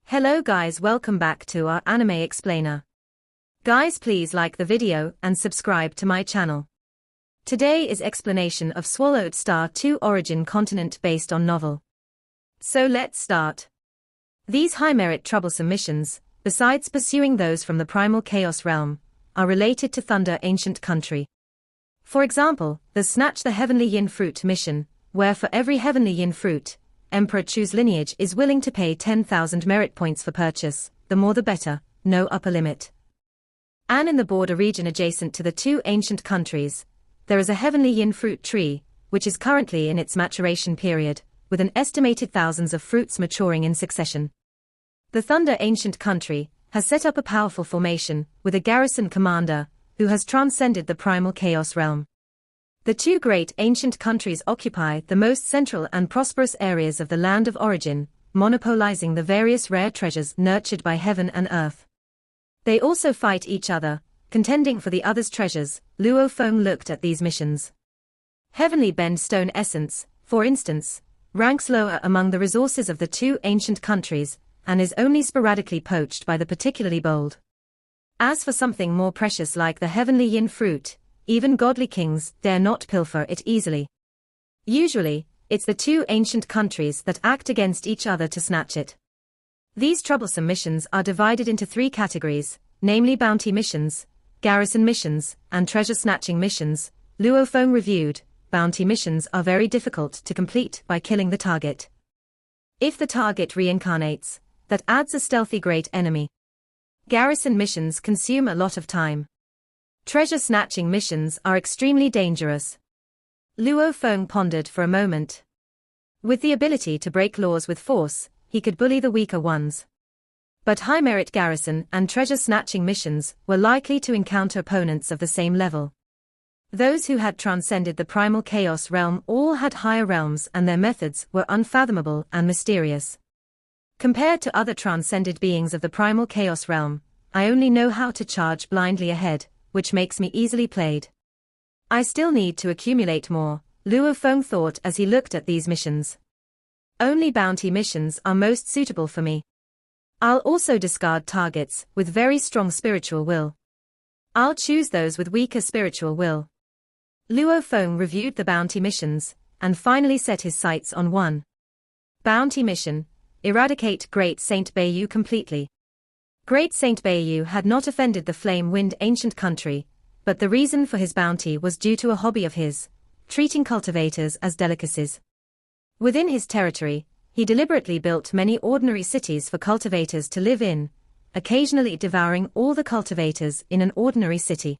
Hello guys, welcome back to our anime explainer. Guys, please like the video and subscribe to my channel. Today is explanation of Swallowed Star 2 Origin Continent based on novel. So let's start. These high-merit troublesome missions, besides pursuing those from the primal chaos realm, are related to Thunder Ancient Country. For example, the Snatch the Heavenly Yin Fruit mission, where for every Heavenly Yin Fruit, Emperor Chu's lineage is willing to pay 10,000 merit points for purchase, the more the better, no upper limit. And in the border region adjacent to the two ancient countries, there is a Heavenly Yin Fruit tree, which is currently in its maturation period, with an estimated thousands of fruits maturing in succession. The Thunder Ancient Country has set up a powerful formation, with a garrison commander, who has transcended the primal chaos realm. The two great ancient countries occupy the most central and prosperous areas of the land of origin, monopolizing the various rare treasures nurtured by heaven and earth. They also fight each other, contending for the other's treasures. Luo Feng looked at these missions. Heavenly Bend Stone Essence, for instance, ranks lower among the resources of the two ancient countries, and is only sporadically poached by the particularly bold. As for something more precious like the Heavenly Yin Fruit, even godly kings dare not pilfer it easily. Usually, it's the two ancient countries that act against each other to snatch it. These troublesome missions are divided into three categories, namely bounty missions, garrison missions, and treasure-snatching missions. Luo Feng reviewed, bounty missions are very difficult to complete by killing the target. If the target reincarnates, that adds a stealthy great enemy. Garrison missions consume a lot of time. Treasure-snatching missions are extremely dangerous. Luo Feng pondered for a moment. With the ability to break laws with force, he could bully the weaker ones. But high-merit garrison and treasure-snatching missions were likely to encounter opponents of the same level. Those who had transcended the primal chaos realm all had higher realms, and their methods were unfathomable and mysterious. Compared to other transcended beings of the primal chaos realm, I only know how to charge blindly ahead, which makes me easily played. I still need to accumulate more, Luo Feng thought as he looked at these missions. Only bounty missions are most suitable for me. I'll also discard targets with very strong spiritual will. I'll choose those with weaker spiritual will. Luo Feng reviewed the bounty missions, and finally set his sights on one. Bounty mission: eradicate Great Saint Beiyu completely. Great Saint Beiyu had not offended the Flame-Wind Ancient Country, but the reason for his bounty was due to a hobby of his, treating cultivators as delicacies. Within his territory, he deliberately built many ordinary cities for cultivators to live in, occasionally devouring all the cultivators in an ordinary city.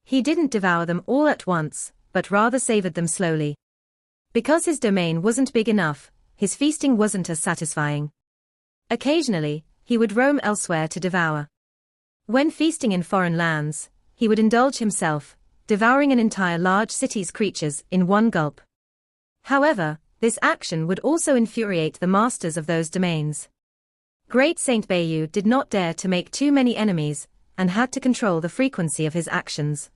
He didn't devour them all at once, but rather savored them slowly. Because his domain wasn't big enough, his feasting wasn't as satisfying. Occasionally, he would roam elsewhere to devour. When feasting in foreign lands, he would indulge himself, devouring an entire large city's creatures in one gulp. However, this action would also infuriate the masters of those domains. Great Saint Beiyu did not dare to make too many enemies, and had to control the frequency of his actions.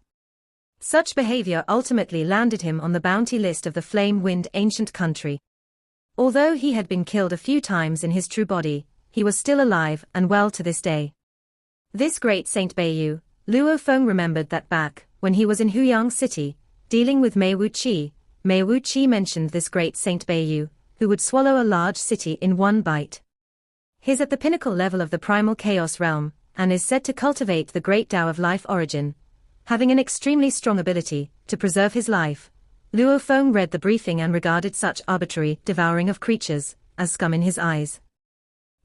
Such behavior ultimately landed him on the bounty list of the Flame-Wind Ancient Country. Although he had been killed a few times in his true body, he was still alive and well to this day. This Great Saint Beiyu, Luo Feng remembered that back when he was in Huyang City, dealing with Mei Wuqi mentioned this Great Saint Beiyu, who would swallow a large city in one bite. He's at the pinnacle level of the primal chaos realm, and is said to cultivate the great Tao of life origin, having an extremely strong ability to preserve his life. Luo Feng read the briefing and regarded such arbitrary devouring of creatures as scum in his eyes.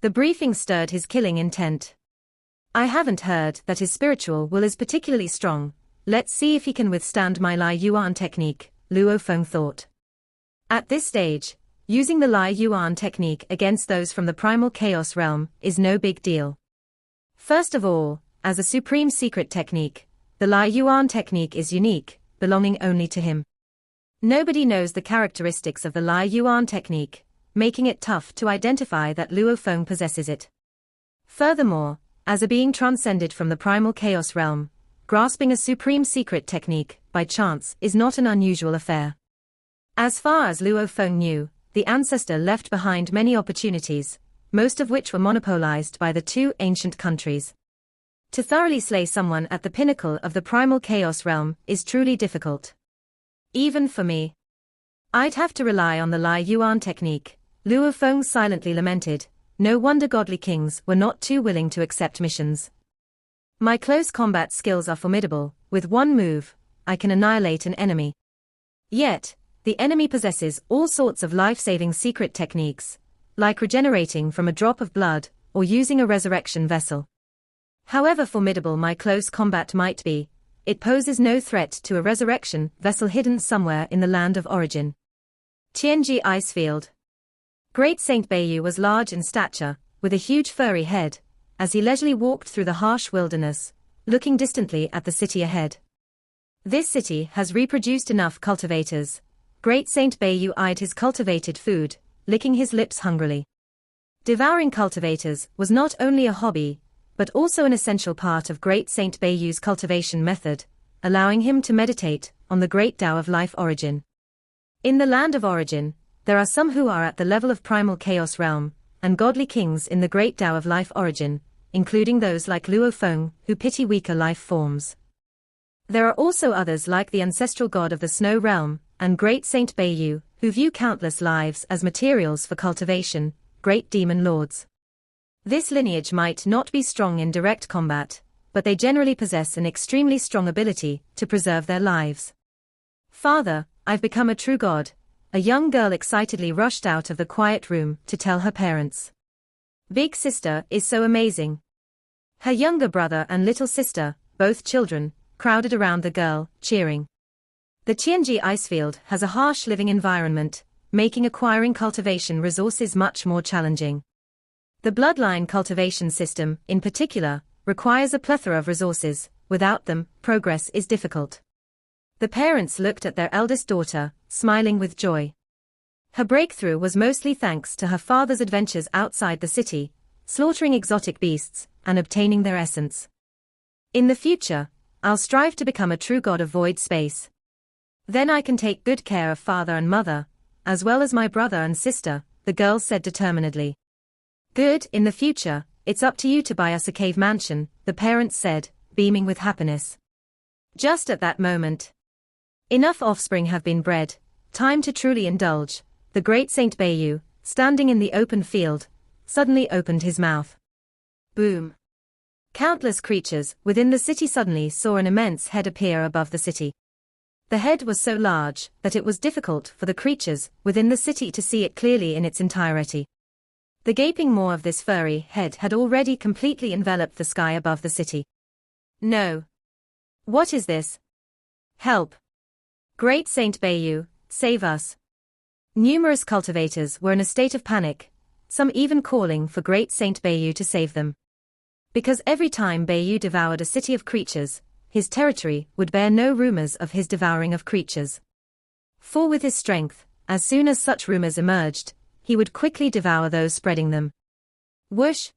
The briefing stirred his killing intent. I haven't heard that his spiritual will is particularly strong. Let's see if he can withstand my Lai Yuan technique, Luo Feng thought. At this stage, using the Lai Yuan technique against those from the primal chaos realm is no big deal. First of all, as a supreme secret technique, the Lai Yuan technique is unique, belonging only to him. Nobody knows the characteristics of the Lai Yuan technique, making it tough to identify that Luo Feng possesses it. Furthermore, as a being transcended from the primal chaos realm, grasping a supreme secret technique by chance is not an unusual affair. As far as Luo Feng knew, the ancestor left behind many opportunities, most of which were monopolized by the two ancient countries. To thoroughly slay someone at the pinnacle of the primal chaos realm is truly difficult. Even for me. I'd have to rely on the Lai Yuan technique, Luo Feng silently lamented. No wonder godly kings were not too willing to accept missions. My close combat skills are formidable. With one move, I can annihilate an enemy. Yet, the enemy possesses all sorts of life-saving secret techniques, like regenerating from a drop of blood, or using a resurrection vessel. However formidable my close combat might be, it poses no threat to a resurrection vessel hidden somewhere in the land of origin. Tianji Icefield. Great Saint Beiyu was large in stature, with a huge furry head, as he leisurely walked through the harsh wilderness, looking distantly at the city ahead. This city has reproduced enough cultivators. Great Saint Beiyu eyed his cultivated food, licking his lips hungrily. Devouring cultivators was not only a hobby, but also an essential part of Great Saint Beiyu's cultivation method, allowing him to meditate on the great Tao of life origin. In the land of origin, there are some who are at the level of primal chaos realm, and godly kings in the great Tao of life origin, including those like Luo Feng, who pity weaker life forms. There are also others like the ancestral god of the snow realm, and Great Saint Beiyu, who view countless lives as materials for cultivation, great demon lords. This lineage might not be strong in direct combat, but they generally possess an extremely strong ability to preserve their lives. Father, I've become a true god, a young girl excitedly rushed out of the quiet room to tell her parents. Big sister is so amazing. Her younger brother and little sister, both children, crowded around the girl, cheering. The Tianji Icefield has a harsh living environment, making acquiring cultivation resources much more challenging. The bloodline cultivation system, in particular, requires a plethora of resources. Without them, progress is difficult. The parents looked at their eldest daughter, smiling with joy. Her breakthrough was mostly thanks to her father's adventures outside the city, slaughtering exotic beasts, and obtaining their essence. In the future, I'll strive to become a true god of void space. Then I can take good care of father and mother, as well as my brother and sister, the girl said determinedly. Good, in the future, it's up to you to buy us a cave mansion, the parents said, beaming with happiness. Just at that moment. Enough offspring have been bred, time to truly indulge. The great Saint Beiyu, standing in the open field, suddenly opened his mouth. Boom. Countless creatures within the city suddenly saw an immense head appear above the city. The head was so large that it was difficult for the creatures within the city to see it clearly in its entirety. The gaping maw of this furry head had already completely enveloped the sky above the city. No. What is this? Help. Great Saint Beiyu, save us. Numerous cultivators were in a state of panic, some even calling for Great Saint Beiyu to save them. Because every time Beiyu devoured a city of creatures, his territory would bear no rumors of his devouring of creatures. For with his strength, as soon as such rumors emerged, he would quickly devour those spreading them. Whoosh!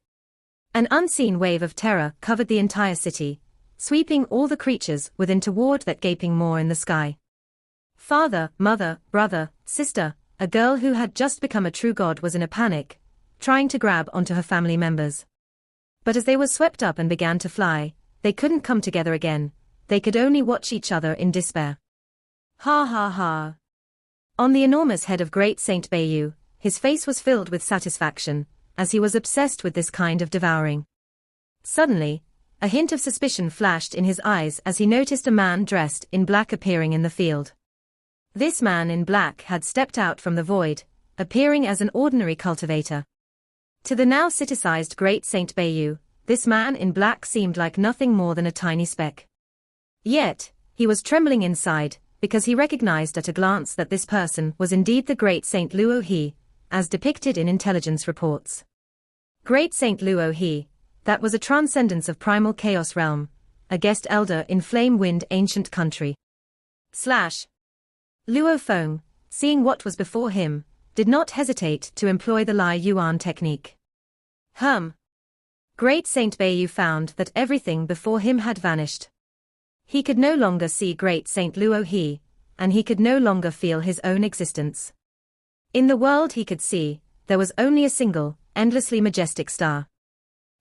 An unseen wave of terror covered the entire city, sweeping all the creatures within toward that gaping maw in the sky. Father, mother, brother, sister, a girl who had just become a true god was in a panic, trying to grab onto her family members. But as they were swept up and began to fly, they couldn't come together again, they could only watch each other in despair. Ha ha ha. On the enormous head of Great Saint Beiyu, his face was filled with satisfaction, as he was obsessed with this kind of devouring. Suddenly, a hint of suspicion flashed in his eyes as he noticed a man dressed in black appearing in the field. This man in black had stepped out from the void, appearing as an ordinary cultivator. To the now city-sized Great Saint Beiyu, this man in black seemed like nothing more than a tiny speck. Yet, he was trembling inside, because he recognized at a glance that this person was indeed the Great Saint Luo He, as depicted in intelligence reports. Great Saint Luo He, that was a transcendence of primal chaos realm, a guest elder in Flame Wind ancient country. Luo Feng, seeing what was before him, did not hesitate to employ the Lai Yuan technique. Great Saint Beiyu found that everything before him had vanished. He could no longer see Great Saint Luo He, and he could no longer feel his own existence. In the world he could see, there was only a single, endlessly majestic star.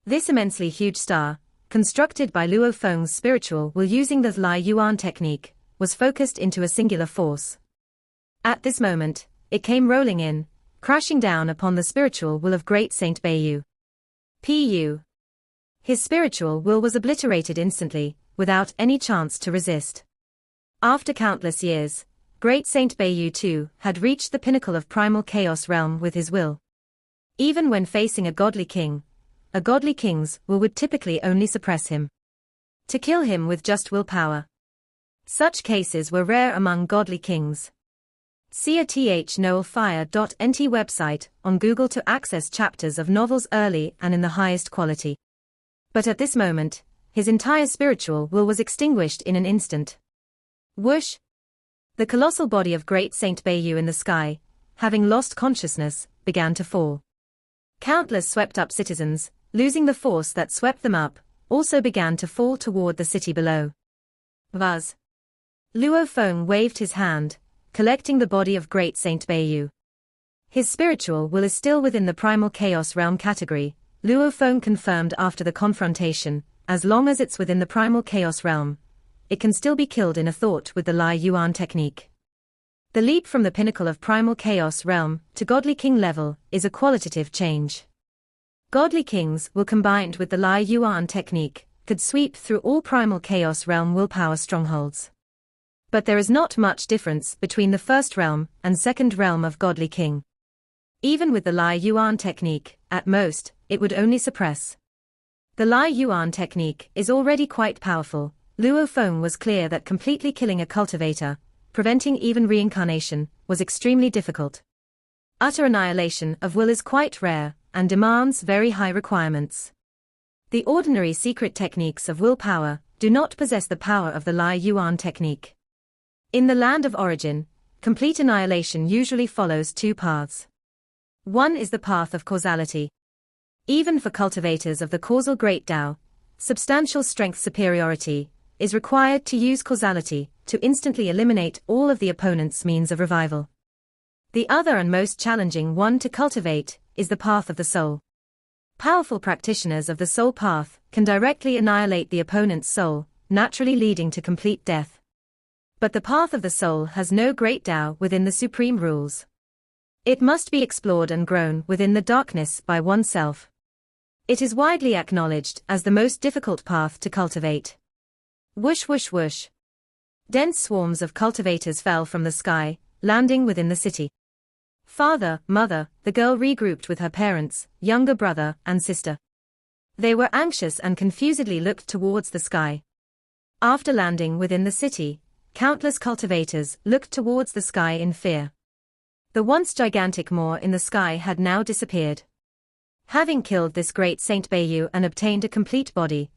This immensely huge star, constructed by Luo Feng's spiritual will using the Lai Yuan technique, was focused into a singular force. At this moment, it came rolling in, crashing down upon the spiritual will of great Saint Beiyu. Pu. His spiritual will was obliterated instantly, without any chance to resist. After countless years, great Saint Beiyu too had reached the pinnacle of primal chaos realm with his will. Even when facing a godly king's will would typically only suppress him. To kill him with just willpower. Such cases were rare among godly kings. See a thnoelfire.nt website on Google to access chapters of novels early and in the highest quality. But at this moment, his entire spiritual will was extinguished in an instant. Whoosh! The colossal body of great Saint Beiyu in the sky, having lost consciousness, began to fall. Countless swept-up citizens, losing the force that swept them up, also began to fall toward the city below. Buzz! Luo Feng waved his hand, collecting the body of great Saint Beiyu. His spiritual will is still within the primal chaos realm category, Luo Feng confirmed after the confrontation, as long as it's within the primal chaos realm, it can still be killed in a thought with the Lai Yuan technique. The leap from the pinnacle of primal chaos realm to godly king level is a qualitative change. Godly kings will combined with the Lai Yuan technique could sweep through all primal chaos realm willpower strongholds. But there is not much difference between the first realm and second realm of godly king. Even with the Lai Yuan technique, at most, it would only suppress. The Lai Yuan technique is already quite powerful. Luo Feng was clear that completely killing a cultivator, preventing even reincarnation, was extremely difficult. Utter annihilation of will is quite rare, and demands very high requirements. The ordinary secret techniques of willpower do not possess the power of the Lai Yuan technique. In the land of origin, complete annihilation usually follows two paths. One is the path of causality. Even for cultivators of the causal great Tao, substantial strength superiority is required to use causality to instantly eliminate all of the opponent's means of revival. The other and most challenging one to cultivate is the path of the soul. Powerful practitioners of the soul path can directly annihilate the opponent's soul, naturally leading to complete death. But the path of the soul has no great Tao within the supreme rules. It must be explored and grown within the darkness by oneself. It is widely acknowledged as the most difficult path to cultivate. Whoosh whoosh whoosh. Dense swarms of cultivators fell from the sky, landing within the city. Father, mother, the girl regrouped with her parents, younger brother, and sister. They were anxious and confusedly looked towards the sky. After landing within the city, countless cultivators looked towards the sky in fear. The once gigantic moor in the sky had now disappeared. Having killed this great Saint Beiyu and obtained a complete body,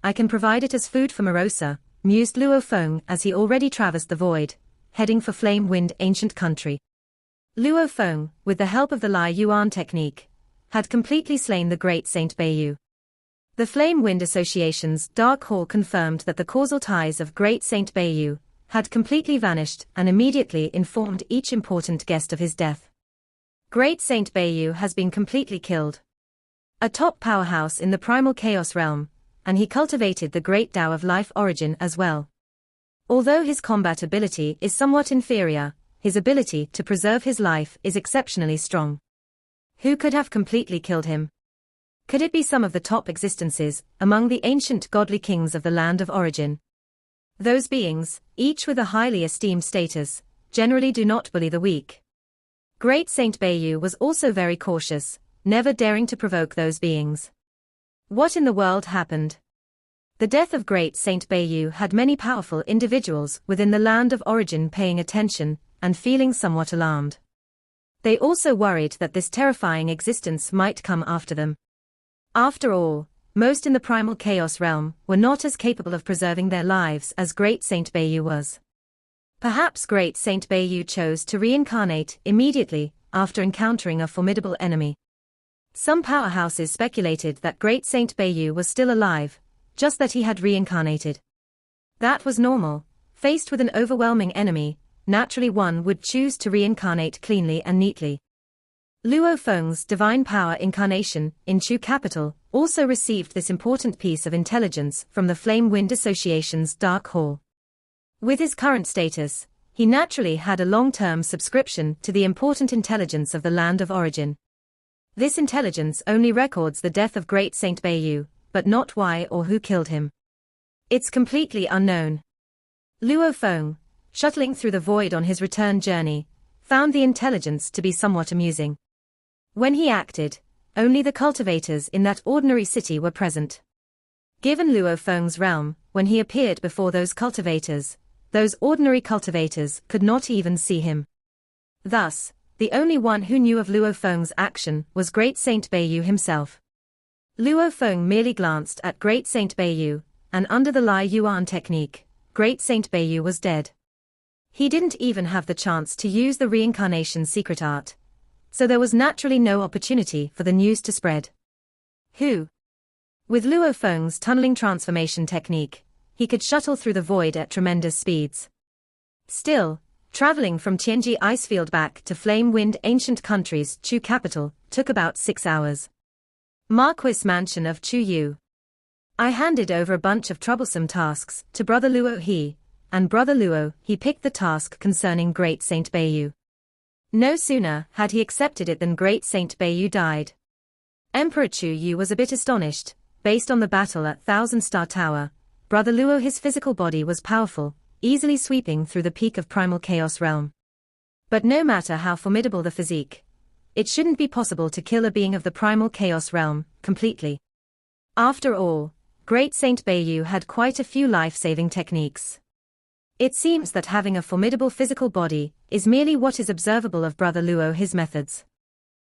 I can provide it as food for Morosa, mused Luo Feng as he already traversed the void, heading for Flame Wind ancient country. Luo Feng, with the help of the Lai Yuan technique, had completely slain the great Saint Beiyu. The Flame Wind Association's Dark Hall confirmed that the causal ties of great Saint Beiyu had completely vanished and immediately informed each important guest of his death. Great Saint Beiyu has been completely killed. A top powerhouse in the primal chaos realm, and he cultivated the great Tao of life origin as well. Although his combat ability is somewhat inferior, his ability to preserve his life is exceptionally strong. Who could have completely killed him? Could it be some of the top existences among the ancient godly kings of the land of origin? Those beings, each with a highly esteemed status, generally do not bully the weak. Great Saint Beiyu was also very cautious, never daring to provoke those beings. What in the world happened? The death of great Saint Beiyu had many powerful individuals within the land of origin paying attention and feeling somewhat alarmed. They also worried that this terrifying existence might come after them. After all, most in the primal chaos realm were not as capable of preserving their lives as great Saint Beiyu was. Perhaps great Saint Beiyu chose to reincarnate immediately after encountering a formidable enemy. Some powerhouses speculated that great Saint Beiyu was still alive, just that he had reincarnated. That was normal. Faced with an overwhelming enemy, naturally one would choose to reincarnate cleanly and neatly. Luo Feng's divine power incarnation, in Chu capital, also received this important piece of intelligence from the Flame Wind Association's Dark Hall. With his current status, he naturally had a long-term subscription to the important intelligence of the land of origin. This intelligence only records the death of Great Saint Beiyu, but not why or who killed him. It's completely unknown. Luo Feng, shuttling through the void on his return journey, found the intelligence to be somewhat amusing. When he acted, only the cultivators in that ordinary city were present. Given Luo Feng's realm, when he appeared before those cultivators, those ordinary cultivators could not even see him. Thus, the only one who knew of Luo Feng's action was Great Saint Beiyu himself. Luo Feng merely glanced at Great Saint Beiyu, and under the Lai Yuan technique, Great Saint Beiyu was dead. He didn't even have the chance to use the reincarnation secret art, so there was naturally no opportunity for the news to spread. Who? With Luo Feng's tunneling transformation technique, he could shuttle through the void at tremendous speeds. Still, traveling from Tianji Icefield back to Flame Wind Ancient Country's Chu capital took about 6 hours. Marquis Mansion of Chu Yu. I handed over a bunch of troublesome tasks to Brother Luo He, and Brother Luo He picked the task concerning Great Saint Beiyu. No sooner had he accepted it than Great Saint Beiyu died. Emperor Chu Yu was a bit astonished. Based on the battle at Thousand Star Tower, Brother Luo His physical body was powerful, easily sweeping through the peak of primal chaos realm. But no matter how formidable the physique, it shouldn't be possible to kill a being of the primal chaos realm completely. After all, Great Saint Beiyu had quite a few life-saving techniques. It seems that having a formidable physical body is merely what is observable of Brother Luo His methods.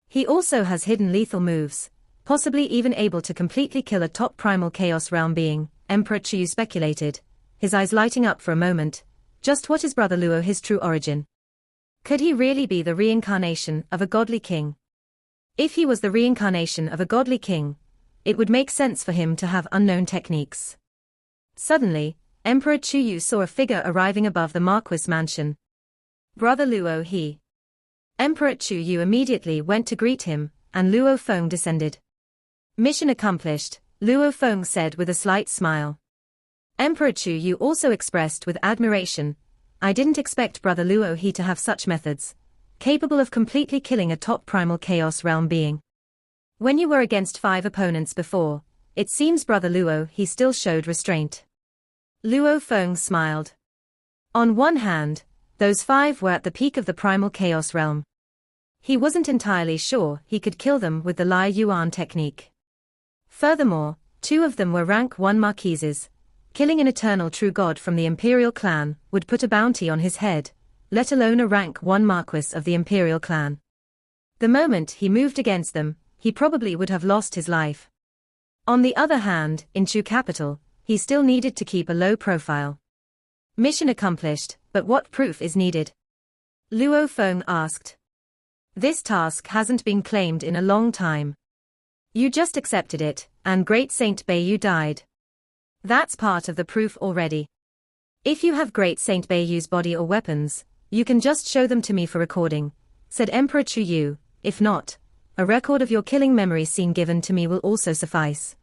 He also has hidden lethal moves, possibly even able to completely kill a top primal chaos realm being, Emperor Chu Yu speculated, his eyes lighting up for a moment. Just what is Brother Luo His true origin? Could he really be the reincarnation of a godly king? If he was the reincarnation of a godly king, it would make sense for him to have unknown techniques. Suddenly, Emperor Chu Yu saw a figure arriving above the Marquis mansion. Brother Luo He. Emperor Chu Yu immediately went to greet him, and Luo Feng descended. Mission accomplished, Luo Feng said with a slight smile. Emperor Chu Yu also expressed with admiration, I didn't expect Brother Luo He to have such methods, capable of completely killing a top primal chaos realm being. When you were against 5 opponents before, it seems Brother Luo He still showed restraint. Luo Feng smiled. On one hand, those 5 were at the peak of the primal chaos realm. He wasn't entirely sure he could kill them with the Lai Yuan technique. Furthermore, 2 of them were rank 1 marquises. Killing an eternal true god from the imperial clan would put a bounty on his head, let alone a rank 1 marquis of the imperial clan. The moment he moved against them, he probably would have lost his life. On the other hand, in Chu capital, he still needed to keep a low profile. Mission accomplished, but what proof is needed? Luo Feng asked. This task hasn't been claimed in a long time. You just accepted it, and Great Saint Beiyu died. That's part of the proof already. If you have Great Saint Beiyu's body or weapons, you can just show them to me for recording, said Emperor Chu Yu. If not, a record of your killing memory scene given to me will also suffice.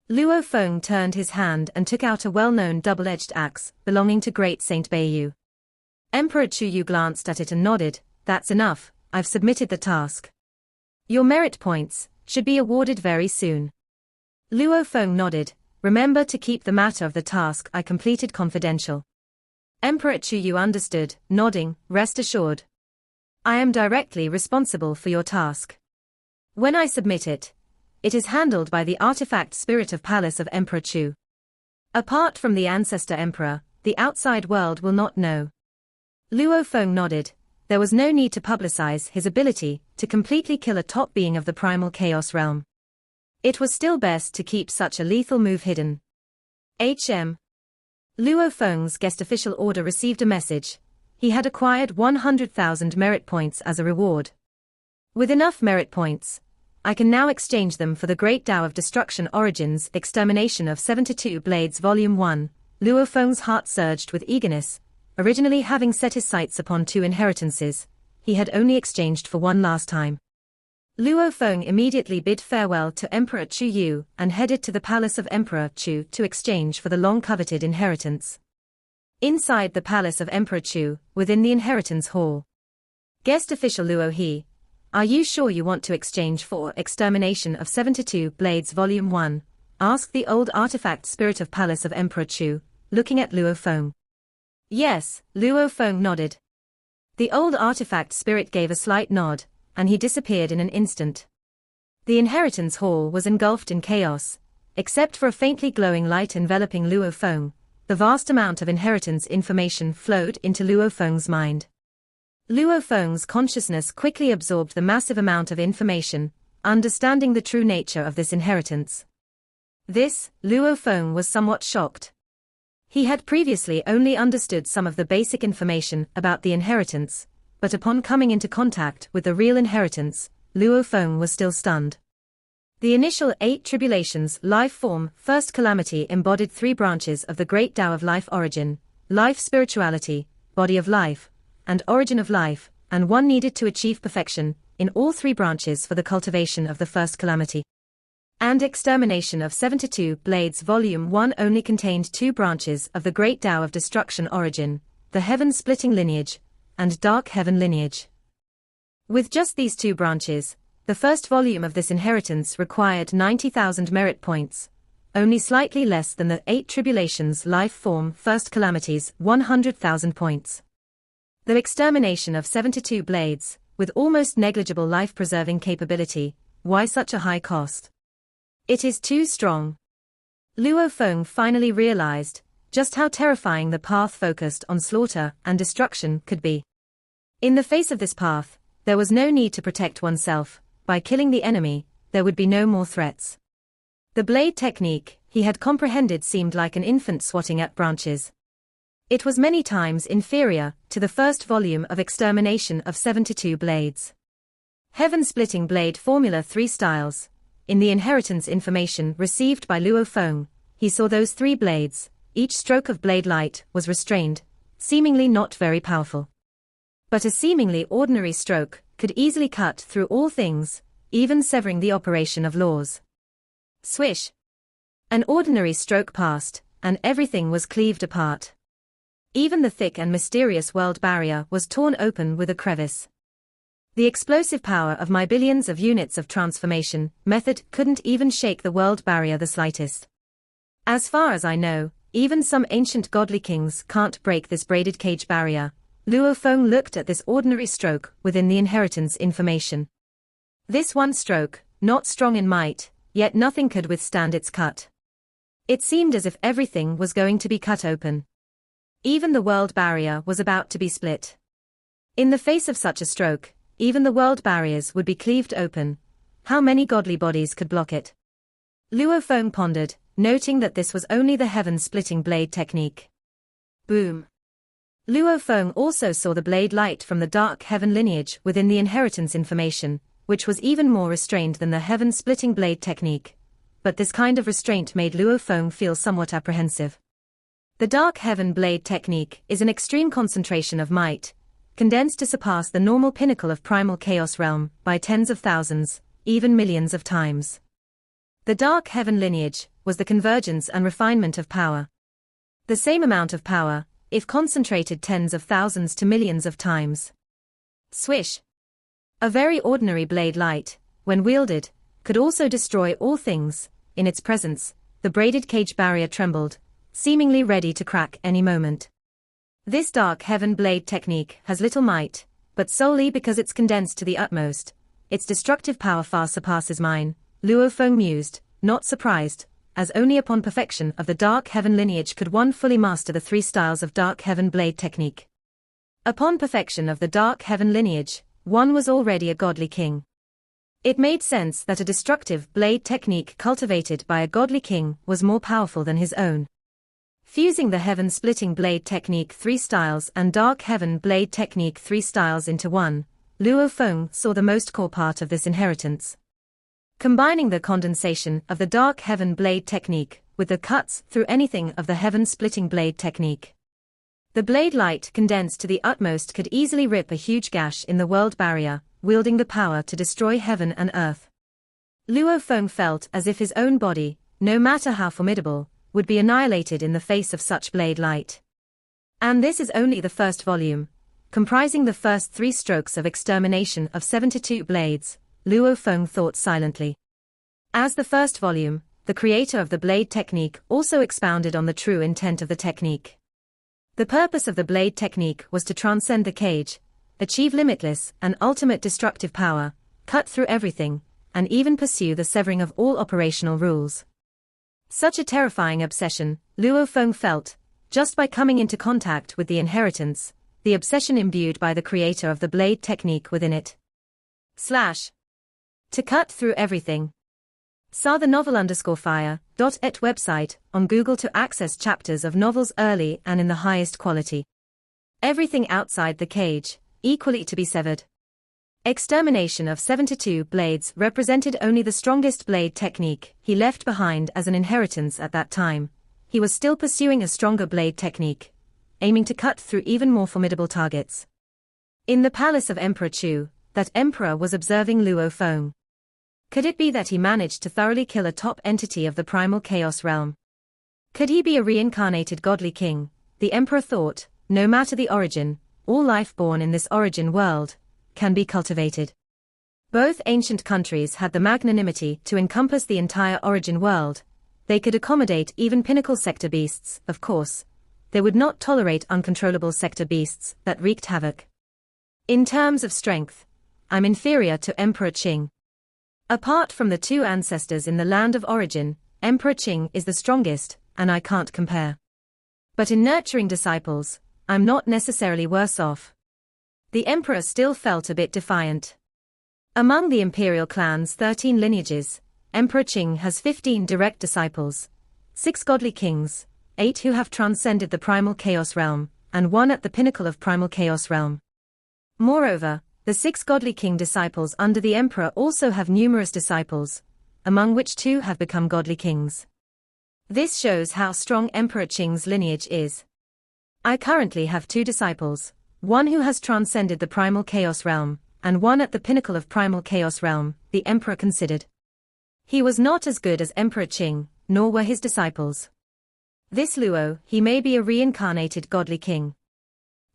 Luo Feng turned his hand and took out a well-known double-edged axe belonging to Great Saint Beiyu. Emperor Chu Yu glanced at it and nodded, that's enough, I've submitted the task. Your merit points should be awarded very soon. Luo Feng nodded, remember to keep the matter of the task I completed confidential. Emperor Chu Yu understood, nodding, rest assured. I am directly responsible for your task. When I submit it, it is handled by the artifact spirit of Palace of Emperor Chu. Apart from the ancestor emperor, the outside world will not know. Luo Feng nodded. There was no need to publicize his ability to completely kill a top being of the primal chaos realm. It was still best to keep such a lethal move hidden. HM. Luo Feng's guest official order received a message. He had acquired 100,000 merit points as a reward. With enough merit points, I can now exchange them for the Great Tao of Destruction Origins Extermination of 72 Blades Volume 1. Luo Feng's heart surged with eagerness. Originally having set his sights upon 2 inheritances, he had only exchanged for 1 last time. Luo Feng immediately bid farewell to Emperor Chu Yu and headed to the palace of Emperor Chu to exchange for the long-coveted inheritance. Inside the palace of Emperor Chu, within the inheritance hall. Guest official Luo He, are you sure you want to exchange for Extermination of 72 Blades Volume 1? Asked the old artifact spirit of palace of Emperor Chu, looking at Luo Feng. Yes, Luo Feng nodded. The old artifact spirit gave a slight nod, and he disappeared in an instant. The inheritance hall was engulfed in chaos, except for a faintly glowing light enveloping Luo Feng. The vast amount of inheritance information flowed into Luo Feng's mind. Luo Feng's consciousness quickly absorbed the massive amount of information, understanding the true nature of this inheritance. Luo Feng was somewhat shocked. He had previously only understood some of the basic information about the inheritance, but upon coming into contact with the real inheritance, Luo Feng was still stunned. The initial 8 tribulations life form first calamity embodied 3 branches of the great Tao of life: origin, life spirituality, body of life, and origin of life, and one needed to achieve perfection in all 3 branches for the cultivation of the first calamity. And Extermination of 72 Blades Volume 1 only contained 2 branches of the great Tao of destruction: origin, the heaven-splitting lineage, and dark heaven lineage. With just these 2 branches, the first volume of this inheritance required 90,000 merit points, only slightly less than the 8 tribulations life form first calamities 100,000 points. The Extermination of 72 Blades, with almost negligible life-preserving capability, why such a high cost? It is too strong. Luo Feng finally realized just how terrifying the path focused on slaughter and destruction could be. In the face of this path, there was no need to protect oneself. By killing the enemy, there would be no more threats. The blade technique, he had comprehended, seemed like an infant swatting at branches. It was many times inferior to the first volume of Extermination of 72 Blades. Heaven-splitting blade formula 3 styles. In the inheritance information received by Luo Feng, he saw those 3 blades. Each stroke of blade light was restrained, seemingly not very powerful. But a seemingly ordinary stroke could easily cut through all things, even severing the operation of laws. Swish! An ordinary stroke passed, and everything was cleaved apart. Even the thick and mysterious world barrier was torn open with a crevice. The explosive power of my billions of units of transformation method couldn't even shake the world barrier the slightest. As far as I know, even some ancient godly kings can't break this braided cage barrier. Luo Feng looked at this ordinary stroke within the inheritance information. This one stroke, not strong in might, yet nothing could withstand its cut. It seemed as if everything was going to be cut open. Even the world barrier was about to be split. In the face of such a stroke, even the world barriers would be cleaved open. How many godly bodies could block it? Luo Feng pondered, noting that this was only the heaven-splitting blade technique. Boom! Luo Feng also saw the blade light from the dark heaven lineage within the inheritance information, which was even more restrained than the heaven-splitting blade technique. But this kind of restraint made Luo Feng feel somewhat apprehensive. The dark heaven blade technique is an extreme concentration of might, condensed to surpass the normal pinnacle of primal chaos realm by tens of thousands, even millions of times. The dark heaven lineage was the convergence and refinement of power. The same amount of power, if concentrated tens of thousands to millions of times. Swish! A very ordinary blade light, when wielded, could also destroy all things. In its presence, the braided cage barrier trembled, seemingly ready to crack any moment. This dark heaven blade technique has little might, but solely because it's condensed to the utmost, its destructive power far surpasses mine, Luo Feng mused, not surprised, as only upon perfection of the dark heaven lineage could one fully master the 3 styles of dark heaven blade technique. Upon perfection of the dark heaven lineage, one was already a godly king. It made sense that a destructive blade technique cultivated by a godly king was more powerful than his own. Fusing the heaven-splitting blade technique 3 styles and dark heaven blade technique 3 styles into one, Luo Feng saw the most core part of this inheritance. Combining the condensation of the dark heaven blade technique with the cuts through anything of the heaven-splitting blade technique. The blade light condensed to the utmost could easily rip a huge gash in the world barrier, wielding the power to destroy heaven and earth. Luo Feng felt as if his own body, no matter how formidable, would be annihilated in the face of such blade light. And this is only the first volume, comprising the first 3 strokes of extermination of 72 blades, Luo Feng thought silently. As the first volume, the creator of the blade technique also expounded on the true intent of the technique. The purpose of the blade technique was to transcend the cage, achieve limitless and ultimate destructive power, cut through everything, and even pursue the severing of all operational rules. Such a terrifying obsession, Luo Feng felt, just by coming into contact with the inheritance, the obsession imbued by the creator of the blade technique within it. To cut through everything. Saw the novel_fire.et website on Google to access chapters of novels early and in the highest quality. Everything outside the cage, equally to be severed. Extermination of 72 blades represented only the strongest blade technique he left behind as an inheritance at that time. He was still pursuing a stronger blade technique, aiming to cut through even more formidable targets. In the palace of Emperor Chu, that emperor was observing Luo Feng. Could it be that he managed to thoroughly kill a top entity of the primal chaos realm? Could he be a reincarnated godly king? The emperor thought, no matter the origin, all life born in this origin world can be cultivated. Both ancient countries had the magnanimity to encompass the entire origin world. They could accommodate even pinnacle sector beasts, of course. They would not tolerate uncontrollable sector beasts that wreaked havoc. In terms of strength, I'm inferior to Emperor Qing. Apart from the 2 ancestors in the land of origin, Emperor Qing is the strongest, and I can't compare. But in nurturing disciples, I'm not necessarily worse off. The emperor still felt a bit defiant. Among the imperial clan's 13 lineages, Emperor Qing has 15 direct disciples, 6 godly kings, 8 who have transcended the primal chaos realm, and 1 at the pinnacle of primal chaos realm. Moreover, the 6 godly king disciples under the emperor also have numerous disciples, among which 2 have become godly kings. This shows how strong Emperor Qing's lineage is. I currently have 2 disciples, 1 who has transcended the primal chaos realm, and 1 at the pinnacle of primal chaos realm, the emperor considered. He was not as good as Emperor Qing, nor were his disciples. This Luo, he may be a reincarnated godly king.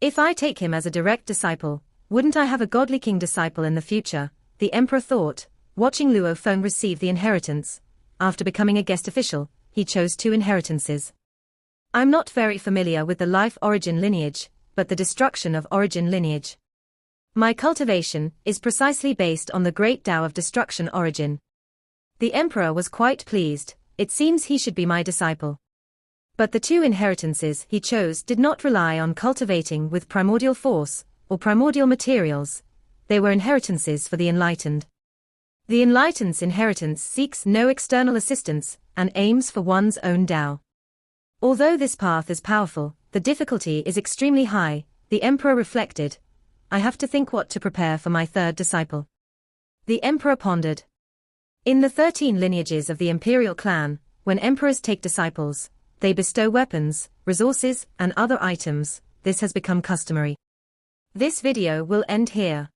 If I take him as a direct disciple, wouldn't I have a godly king disciple in the future? The emperor thought, watching Luo Feng receive the inheritance. After becoming a guest official, he chose 2 inheritances. I'm not very familiar with the life origin lineage, but the destruction of origin lineage. My cultivation is precisely based on the great Tao of destruction origin. The emperor was quite pleased. It seems he should be my disciple. But the 2 inheritances he chose did not rely on cultivating with primordial force or primordial materials. They were inheritances for the enlightened. The enlightened's inheritance seeks no external assistance and aims for one's own Tao. Although this path is powerful, the difficulty is extremely high, the emperor reflected. I have to think what to prepare for my 3rd disciple. The emperor pondered. In the 13 lineages of the imperial clan, when emperors take disciples, they bestow weapons, resources, and other items. This has become customary. This video will end here.